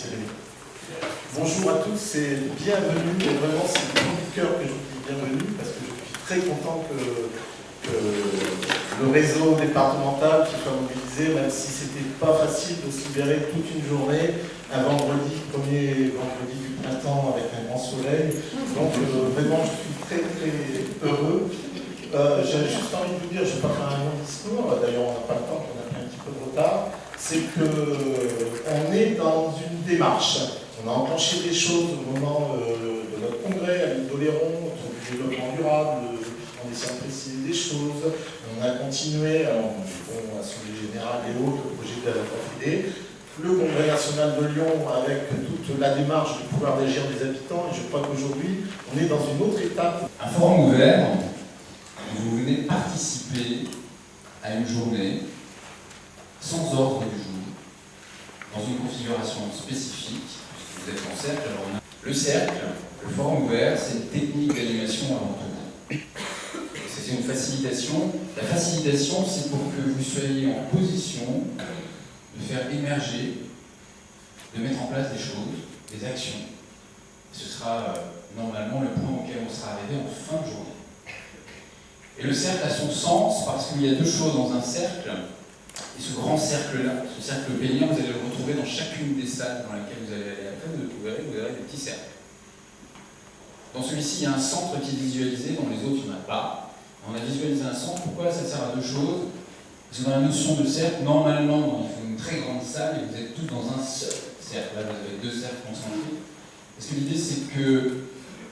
Thierry. Bonjour à tous et bienvenue. Et vraiment, c'est du fond du cœur que je vous dis bienvenue parce que je suis très content que le réseau départemental qui soit mobilisé, même si c'était pas facile de se libérer toute une journée, un vendredi, premier vendredi du printemps avec un grand soleil. Donc vraiment, je suis très très heureux. J'avais juste envie de vous dire, je ne vais pas faire un long discours, d'ailleurs on n'a pas le temps, on a pris un petit peu de retard, c'est qu'on est dans une démarche. On a enclenché des choses au moment de notre congrès à l'île d'Oléron, autour du développement durable, en essayant de préciser des choses. On a continué, Assemblée générale et autres, le projet de la FAFD. Le congrès national de Lyon avec toute la démarche du pouvoir d'agir des habitants, et je crois qu'aujourd'hui, on est dans une autre étape. Un forum ouvert, vous venez participer à une journée sans ordre du jour, dans une configuration spécifique, puisque vous êtes en cercle. Alors le cercle, le forum ouvert, c'est une technique d'animation avant tout. C'est une facilitation. La facilitation, c'est pour que vous soyez en position de faire émerger, de mettre en place des choses, des actions. Ce sera normalement le point auquel on sera arrivé en fin de journée. Et le cercle a son sens parce qu'il y a deux choses dans un cercle. Et ce grand cercle-là, ce cercle peignant, vous allez le retrouver dans chacune des salles dans lesquelles vous allez aller. Après, vous verrez des petits cercles. Dans celui-ci, il y a un centre qui est visualisé, dans les autres, il n'y en a pas. On a visualisé un centre. Pourquoi ça sert à deux choses? Parce que dans la notion de cercle, normalement, il faut une très grande salle et vous êtes tous dans un seul cercle. Là, vous avez deux cercles concentriques. Parce que l'idée, c'est que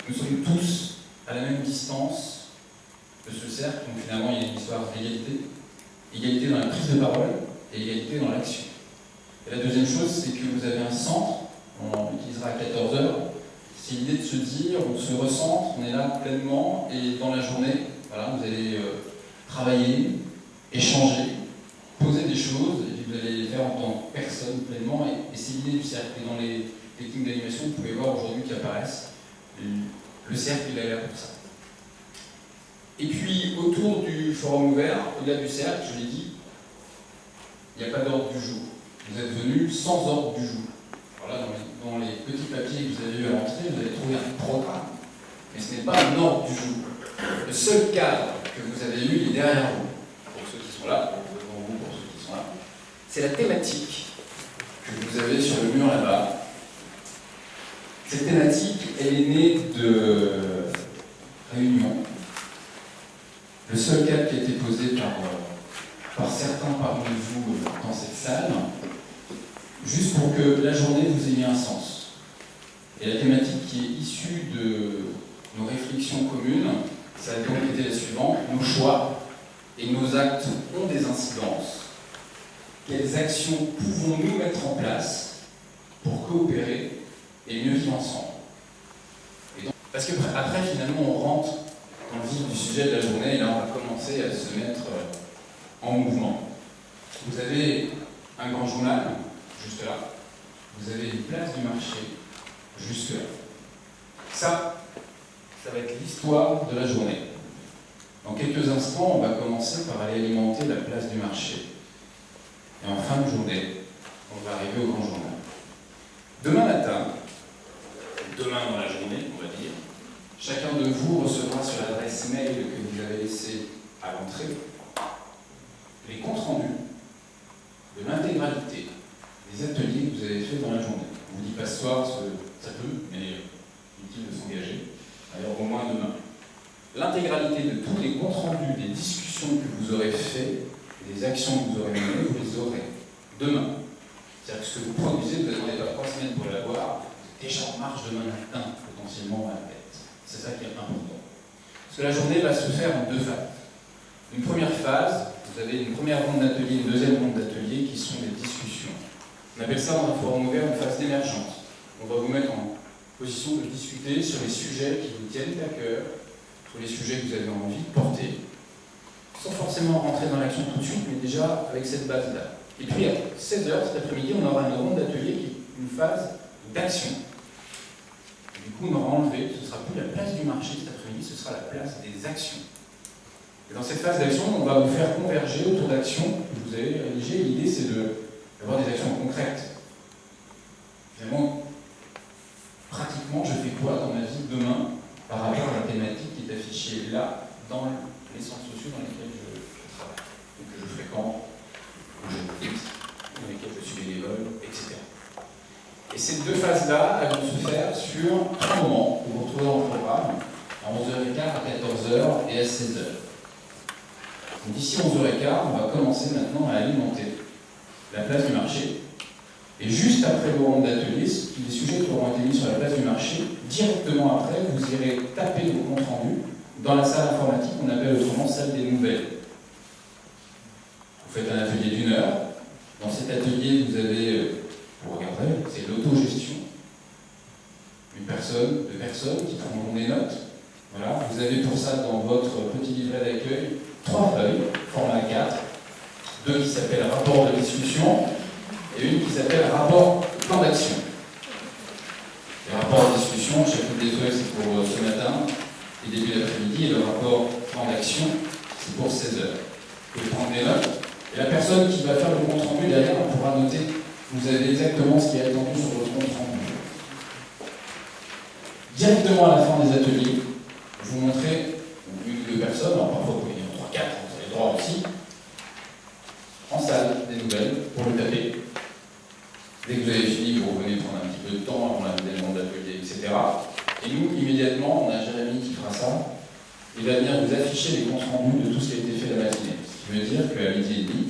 nous sommes tous à la même distance de ce cercle. Donc finalement, il y a une histoire d'égalité. Égalité dans la prise de parole et égalité dans l'action. Et la deuxième chose, c'est que vous avez un centre, on l'utilisera à 14h. C'est l'idée de se dire, on se recentre, on est là pleinement, et dans la journée, voilà, vous allez travailler, échanger, poser des choses, et puis vous allez les faire en tant que personne pleinement, et c'est l'idée du cercle. Et dans les techniques d'animation, vous pouvez voir aujourd'hui qui apparaissent, le cercle, il est là pour ça. Et puis, autour du forum ouvert, au-delà du cercle, je l'ai dit, il n'y a pas d'ordre du jour. Vous êtes venus sans ordre du jour. Voilà, dans les petits papiers que vous avez eu à l'entrée, vous allez trouver un programme. Mais ce n'est pas un ordre du jour. Le seul cadre que vous avez eu, il est derrière vous. Pour ceux qui sont là, devant vous, pour ceux qui sont là. C'est la thématique que vous avez sur le mur là-bas. Cette thématique, elle est née de réunions. Le seul cadre qui a été posé par certains parmi vous dans cette salle, juste pour que la journée vous ayez un sens. Et la thématique qui est issue de nos réflexions communes, ça a donc été la suivante: nos choix et nos actes ont des incidences. Quelles actions pouvons-nous mettre en place pour coopérer et mieux vivre ensemble? Et donc, parce qu'après, finalement, on rentre dans le vif du sujet de la journée, et là on va commencer à se mettre en mouvement. Vous avez un grand journal, juste là. Vous avez une place du marché, juste là. Ça va être l'histoire de la journée. Dans quelques instants, on va commencer par aller alimenter la place du marché. Et en fin de journée, on va arriver au grand journal. Demain matin, demain dans la journée, on va dire, chacun de vous recevra sur l'adresse mail que vous avez laissée à l'entrée les comptes rendus de l'intégralité des ateliers que vous avez faits dans la journée. On vous dit pas ce soir, parce que ça peut, mais utile de s'engager. Alors au moins demain. L'intégralité de tous les comptes rendus des discussions que vous aurez faites, des actions que vous aurez menées, vous les aurez demain. C'est-à-dire que ce que vous produisez, vous n'attendez pas 3 semaines pour l'avoir, déjà en marche demain matin, potentiellement à la tête. C'est ça qui est important. Parce que la journée va se faire en deux phases. Une première phase, vous avez une première ronde d'atelier, une deuxième ronde d'atelier qui sont des discussions. On appelle ça dans un forum ouvert une phase d'émergence. On va vous mettre en position de discuter sur les sujets qui vous tiennent à cœur, sur les sujets que vous avez envie de porter, sans forcément rentrer dans l'action tout de suite, mais déjà avec cette base-là. Et puis à 16h cet après-midi, on aura une ronde d'atelier qui est une phase d'action. Du coup, on aura enlevé, ce ne sera plus la place du marché cet après-midi, ce sera la place des actions. Et dans cette phase d'action, on va vous faire converger autour d'actions que vous avez rédigées. L'idée, c'est d'avoir des actions concrètes. Finalement, Et ces deux phases-là, elles vont se faire sur 3 moments que vous retrouvez dans le programme, à 11h15, à 14h et à 16h. Donc d'ici 11h15, on va commencer maintenant à alimenter la place du marché. Et juste après le moment d'atelier, les sujets qui auront été mis sur la place du marché, directement après, vous irez taper vos comptes rendus dans la salle informatique qu'on appelle autrement salle des nouvelles. Vous faites un atelier d'1 heure. Dans cet atelier, vous avez, vous regardez, c'est l'autogestion. Une personne, 2 personnes qui prendront des notes. Voilà. Vous avez pour ça dans votre petit livret d'accueil 3 feuilles, format 4, 2 qui s'appellent rapport de discussion et une qui s'appelle rapport plan d'action. Le rapport de discussion, chacune des feuilles c'est pour ce matin et début d'après-midi, et le rapport plan d'action c'est pour 16h. Vous pouvez prendre des notes et la personne qui va faire le compte rendu derrière pourra noter. Vous avez exactement ce qui est attendu sur votre compte rendu. Directement à la fin des ateliers, vous montrez une ou 2 personnes, alors parfois vous pouvez dire 3, 4, vous avez le droit aussi, en salle des nouvelles pour le taper. Dès que vous avez fini, vous revenez prendre un petit peu de temps avant l'avènement de l'atelier, etc. Et nous, immédiatement, on a Jérémy qui fera ça. Il va venir vous afficher les comptes rendus de tout ce qui a été fait la matinée. Ce qui veut dire qu'à midi et demi,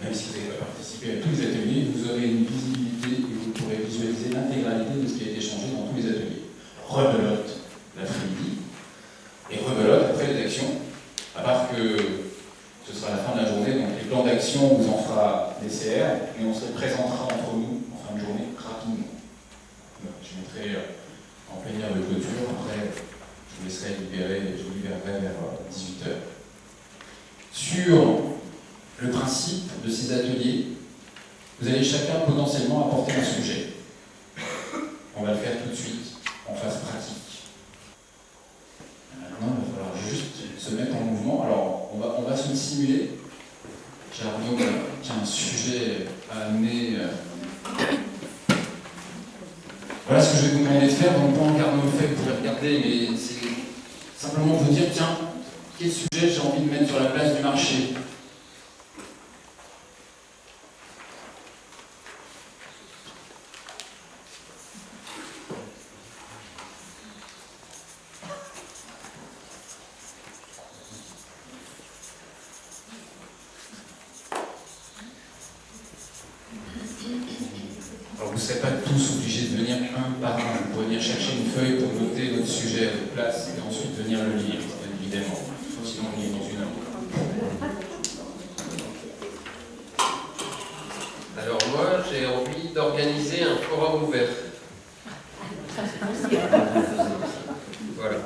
même si vous n'avez pas participé à tous les ateliers, vous aurez une visibilité et vous pourrez visualiser l'intégralité de ce qui a été changé dans tous les ateliers. Rebelote l'après-midi et rebelote après les actions, à part que ce sera la fin de la journée, donc les plans d'action, on vous en fera des CR, mais on se les présentera entre nous en fin de journée rapidement. Je mettrai en plénière de clôture, après je vous laisserai libérer, je vous libérerai vers 18h. Sur le principe de ces ateliers, vous allez chacun potentiellement apporter un sujet. On va le faire tout de suite, en phase pratique. Maintenant, il va falloir juste se mettre en mouvement. Alors, on va se le simuler. J'ai Arnaud qui a un sujet à amener. Voilà ce que je vais vous demander de faire. Donc, pendant qu'Arnaud le fait, vous pouvez regarder, mais c'est simplement vous dire, tiens, quel sujet j'ai envie de mettre sur la place du marché ? Alors, vous ne serez pas tous obligés de venir un par un. Vous pouvez venir chercher une feuille pour noter votre sujet à votre place et ensuite venir le lire, bien évidemment. Sinon, on y est dans 1 heure. Alors moi, j'ai envie d'organiser un forum ouvert. Voilà.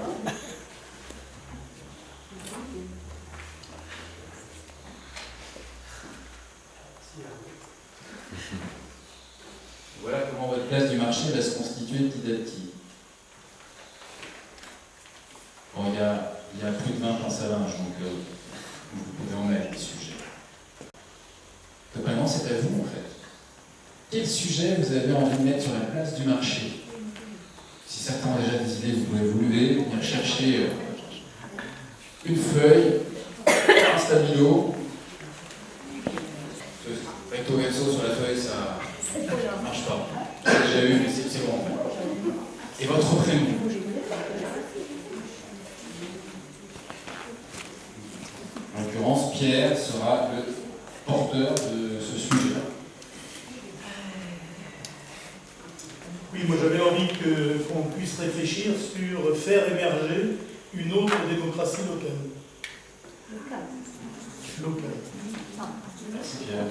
Voilà comment votre place du marché va se constituer petit à petit. Bon, il y a plus de 20 pinces à linge, donc vous pouvez en mettre des sujets. Donc maintenant, c'est à vous, en fait. Quel sujet vous avez envie de mettre sur la place du marché? Si certains ont déjà des idées, vous pouvez vous lever, venir chercher une feuille, un stabilo. Recto verso sur la feuille, ça ne marche pas. J'ai déjà eu, mais c'est bon. Et votre prénom. En l'occurrence, Pierre sera le porteur de ce sujet-là. Oui, moi j'avais envie qu'on puisse réfléchir sur faire émerger une autre démocratie locale. Locale. Merci Pierre.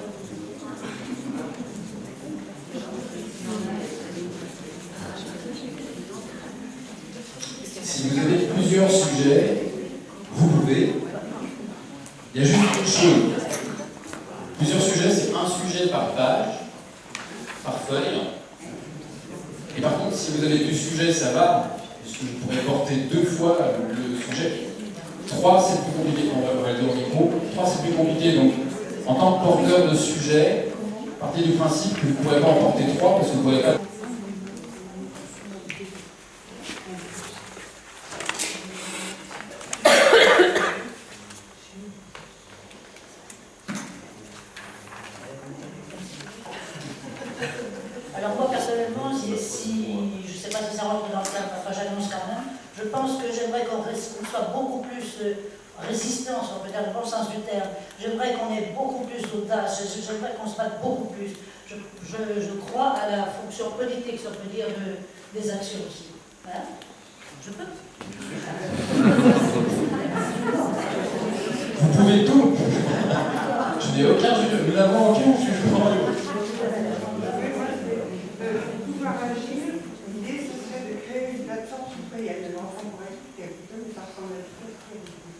Si vous avez plusieurs sujets, vous pouvez. Il y a juste une chose. Plusieurs sujets, c'est un sujet par page, par feuille. Et par contre, si vous avez du sujet, ça va, puisque je pourrais porter 2 fois le sujet. 3, c'est plus compliqué. On va le dire au micro. 3, c'est plus compliqué. Donc, en tant que porteur de sujet, partez du principe que vous ne pourrez pas en porter 3 parce que vous ne pourrez pas. Alors moi personnellement, je ne sais pas si ça rentre dans le cadre, enfin j'annonce quand même, je pense que j'aimerais qu'on soit beaucoup plus résistant, si on peut dire dans le bon sens du terme. J'aimerais qu'on ait beaucoup plus d'audace, j'aimerais qu'on se batte beaucoup plus. Je crois à la fonction politique, si on peut dire, des actions aussi. Hein? Je peux. Vous pouvez tout. Je n'ai aucun jugement. Nous n'avons aucun jugement. Pouvoir agir, l'idée ce serait de créer une plateforme citoyenne de l'enfant pour expliquer un petit peu, mais ça ressemble à tout très difficile.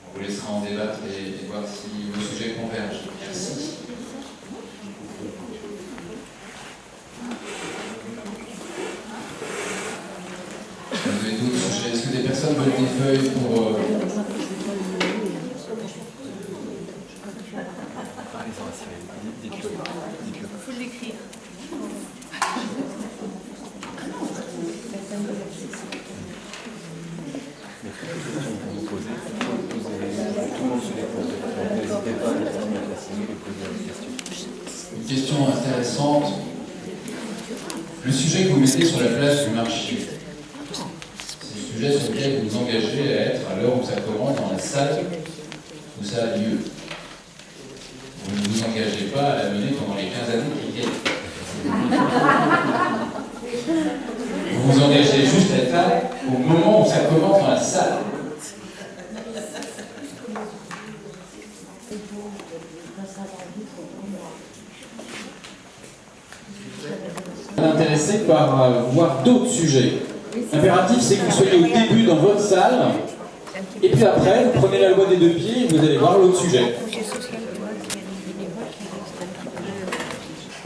On vous laissera en débattre et voir si vos sujets convergent. Merci. Vous avez d'autres sujets? Est-ce que des personnes veulent des feuilles pour... Il faut l'écrire. Une question intéressante. Le sujet que vous mettez sur la place du marché, c'est le sujet sur lequel vous vous engagez à être à l'heure où ça commence dans la salle où ça a lieu. Vous ne vous engagez pas à la mener pendant les 15 années qui viennent. Vous vous engagez juste à être là au moment où ça commence dans la salle. Intéressé par voir d'autres sujets. L'impératif, c'est que vous soyez au début dans votre salle, et puis après, vous prenez la loi des deux pieds et vous allez voir l'autre sujet.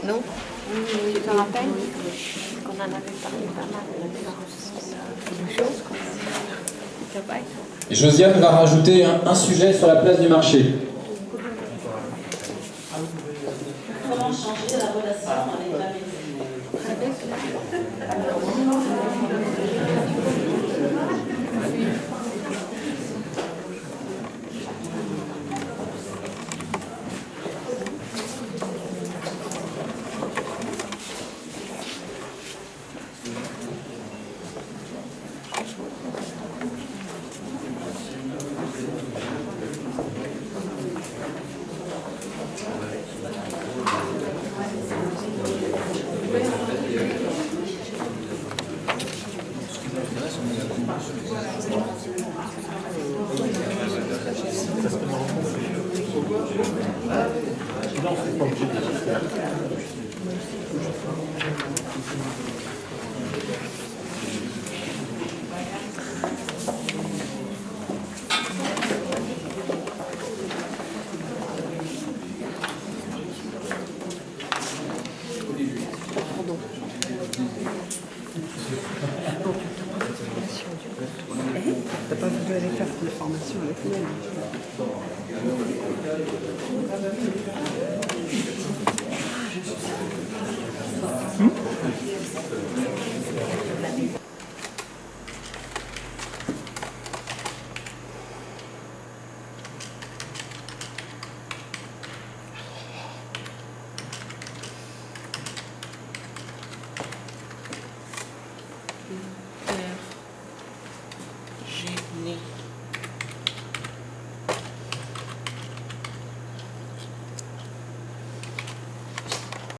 Non, tu te rappelles qu'on en avait parlé pas mal de choses. Et Josiane va rajouter un sujet sur la place du marché. Comment changer la relation avec la maison? T'as pas voulu aller faire une formation avec nous? Gêné.